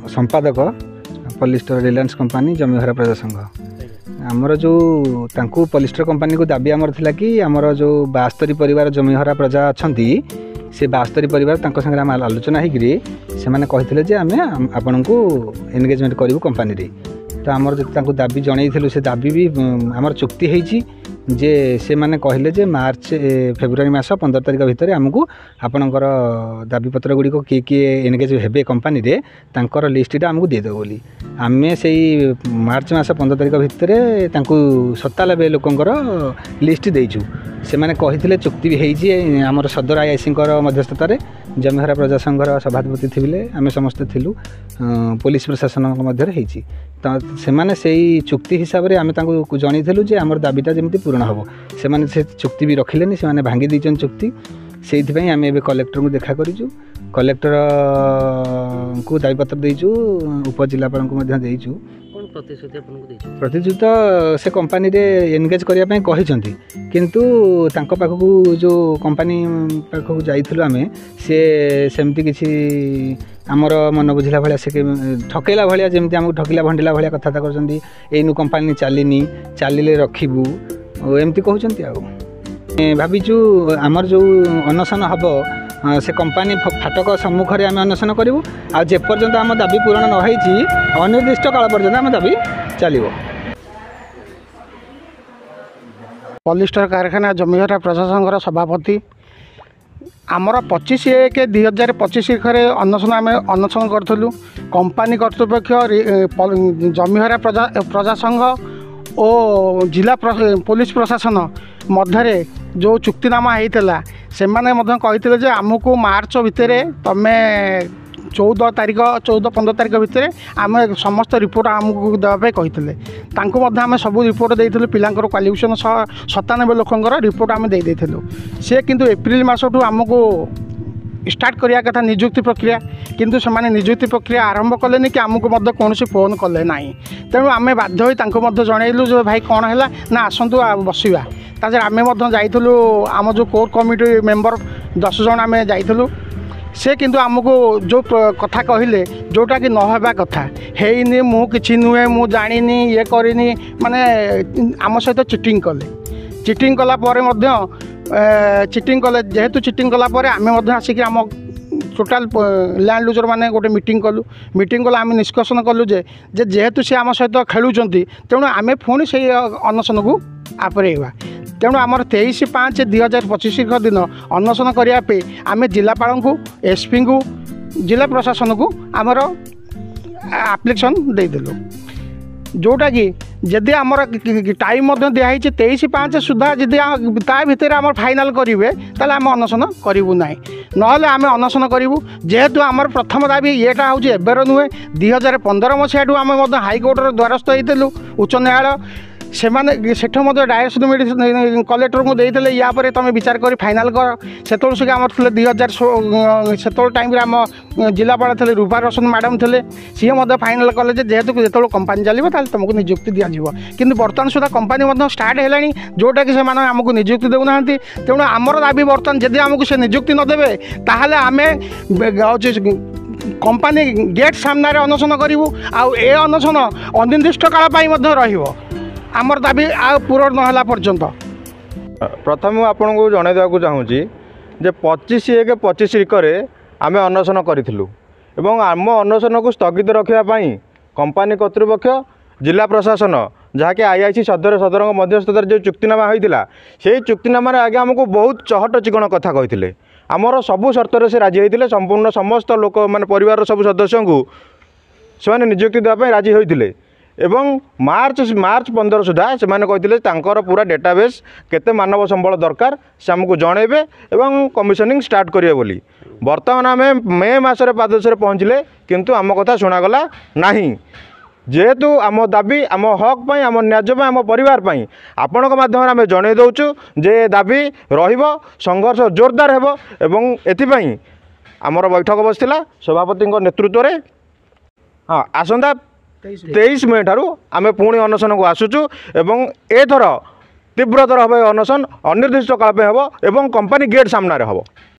संपादक polyester Reliance company जमीहरा प्रजा संघ आमर जो तांकु पॉलिस्टर कंपनी को दाबी आमर थिला कि आमर जो 72 परिवार जमीहरा प्रजा अछंती से 72 परिवार तांको संगे आम आलोचना होकरी से माने कहिथिले जे आमे आपन को एंगेजमेंट करिवु कंपनी रे। तो आमर जो तांको दाबी जणैथिलु से दाबी भी आमर चुक्ति हेछि जे से माने कहले जे मार्च फेब्रुआरी मास 15 तारिख भितर आमको आपणकर दाबी पत्र गुड़ी को किए एनगेज हेबे कंपनी रे तांकर लिस्टटा आमको दे दो बोली आमे सेई मार्च मास 15 तारिख भितर तांको 97 लोकंकर लिस्ट देइछु। से माने कहिथिले चुक्ति भी हेछि आमर सदर आईआईसी मध्यस्थतार जमीहरा प्रजा संघर सभापति थिले आमे समस्त थिलु पुलिस प्रशासन मध्य हेछि। तो से माने सेई चुक्ति हिसाब रे आमे तांको जणैथिलु जे आमर दाबीटा जेमति पूर्ण हम से चुक्ति भी रखिले से भांगी दीचन चुक्ति से आम ए कलेक्टर को देखा करूँ कलेक्टर को दाबीपत्र देचु उपजिलापाल को प्रतिश्रुति से कंपनी रे एनगेज करने कहते किंतु तांको पाखकू जो कंपनी पाखक जाइलु आम सेमती किसी आमर मन बुझला भाया से ठकेला भाया जमी आमको ठकिला भंडिला भाया कथा कर कंपनी चलनी चलिले रखू एमती कहते भाविचु आमर जो अनशन हम से कंपनी फाटक सम्मुखें आम अनशन करूँ आपर्यंत आम दाबी पूरण नई अनिर्दिष्ट काल पर्यंत आम दाबी चलो। पॉलिस्टर कारखाना जमीहरा प्रजा संघर सभापति आमर 25/1/2025 अनशन आम अनशन करूँ कंपनी कर्तृपक्ष जमीहरा प्रजा संघ और जिला पुलिस प्रशासन मध्य जो चुक्तिनामा होता से कहते आमको मार्च भितर तमें 14 तारिख 14-15 तारिख भितर आम समस्त रिपोर्ट आमको देवाई कहते आम सब रिपोर्ट देते पिलांकर क्वालिफिकेशन 97 लोकंर रिपोर्ट आम देदेलु सी किंतु एप्रिल मासठू आमको स्टार्ट करिया कथा नियुक्ति प्रक्रिया किंतु से माने नियुक्ति प्रक्रिया आरंभ कले कि आमको कौन फोन कले ना तेणु आम बाध्य जनइलु जो भाई कौन है ना आसतु बसवा ताजर आम जाइलु आम जो कोर कमिटी मेंबर 10 जन आम जाइलु से किंतु आमको जो कथा कहले जोटा कि नहबा कथा हेनी मु किछि नुहे मु जानिनी ये करिनी माने आम सहित चिटिंग कला चिटिंग कले जेहेतु चिटिंग कला आम आसिक आम टोटाल लैंड लुजर मैंने गोटे मीटिंग कलु आम निष्कर्षण कलु जेहेतु सी आम सहित खेलुंट तेणु आम पुणी से अनशन को आपरेवा तेणु आमर 23/5/2025 दिन अनशन करने आम जिलापाल को एसपी को जिला प्रशासन को आमर एप्लिकेशन देदेलु जोटा कि जदि आमर टाइम दिखाई 23/5 सुधा जदि ता भितर आम फाइनाल करेंगे ताल आम अनशन करूँ ना ना आम अनशन करूँ जेहेतु आमर प्रथम दाबी येटा हूँ एबर नुहे 2015 मसीहा आम हाइकोर्टर द्वारस्थ होइलु उच्च न्यायालय से डायरेक्ट कलेक्टर को देते या तुम विचार कर फाइनाल कर से आम थे 2016 से टाइम आम जिलापाल थे रूपा रोशन मैडम थे सी फाइनाल कले जेहेतु जो कंपनी चलो तुमको नियुक्ति दिज्व कि बर्तमान सुधा कंपनी स्टार्ट है जोटा कि आमको नियुक्ति देना तेणु आमर दाबी बर्तमान जदि आमको से नियुक्ति नदेवे ताहले आम कंपनी गेट सामने अनशन करूँ ए अनशन अनिर्दिष्ट काल रहिबो आमर दाबी पूरण नहला पर्यंत। प्रथम आपन को जणाई देवाक चाहूँगी जे 25/1/25 आम अनशन करूँ एवं आम अनशन को स्थगित रखापी कंपनी कर्तृपक्ष जिला प्रशासन जहाँकि आईआईसी सदर मध्यस्थतार जो चुक्तिनामा होता से चुक्तिनामा आगे आमको बहुत चहट चिकण कथा कहते आमर सबू शर्त से राजी होते संपूर्ण समस्त लोक मान परिवार सब सदस्य को से नियुक्ति देवाई राजी होते এবং ମାର୍ଚ୍ଚ 15 ସୁଦ୍ଧା ସେମାନେ କହିଥିଲେ ତାଙ୍କର ପୁରା ଡେଟାବେସ୍ କେତେ ମାନବ ସମ୍ବଳ ଦରକାର ସେ ଆମକୁ ଜଣାଇବେ ଏବଂ କମିଶନିଂ ଷ୍ଟାର୍ଟ କରିବେ ବୋଲି। ବର୍ତ୍ତମାନ ଆମେ ମେ ମାସରେ ପାଦଦେଶରେ ପହଞ୍ଚିଲେ କିନ୍ତୁ ଆମ କଥା ଶୁଣାଗଲା ନାହିଁ। ଯେହେତୁ ଆମ ଦାବି ଆମ ହକ୍ ପାଇଁ ଆମ ନ୍ୟାଯ୍ୟ ପାଇଁ ଆମ ପରିବାର ପାଇଁ ଆପଣଙ୍କ ମାଧ୍ୟମରେ ଆମେ ଜଣାଇ ଦେଉଛୁ ଯେ ଏ ଦାବି ରହିବ, ସଂଘର୍ଷ ଜୋରଦାର ହେବ ଏବଂ ଏଥିପାଇଁ ଆମର ବୈଠକ ବସିଥିଲା ସଭାପତିଙ୍କ ନେତୃତ୍ୱରେ। ହଁ, ଆସନ୍ତା 23 ମେ ଠାରୁ ଆମେ ପୁଣି ଅନଶନକୁ ଆସୁଛୁ ଏବଂ ଏଥର ତୀବ୍ରତର ହେବ ଅନଶନ, ଅନିର୍ଦ୍ଦିଷ୍ଟ କାଳ ପାଇଁ ହେବ ଏବଂ କମ୍ପାନୀ ଗେଟ୍ ସାମ୍ନାରେ ହେବ।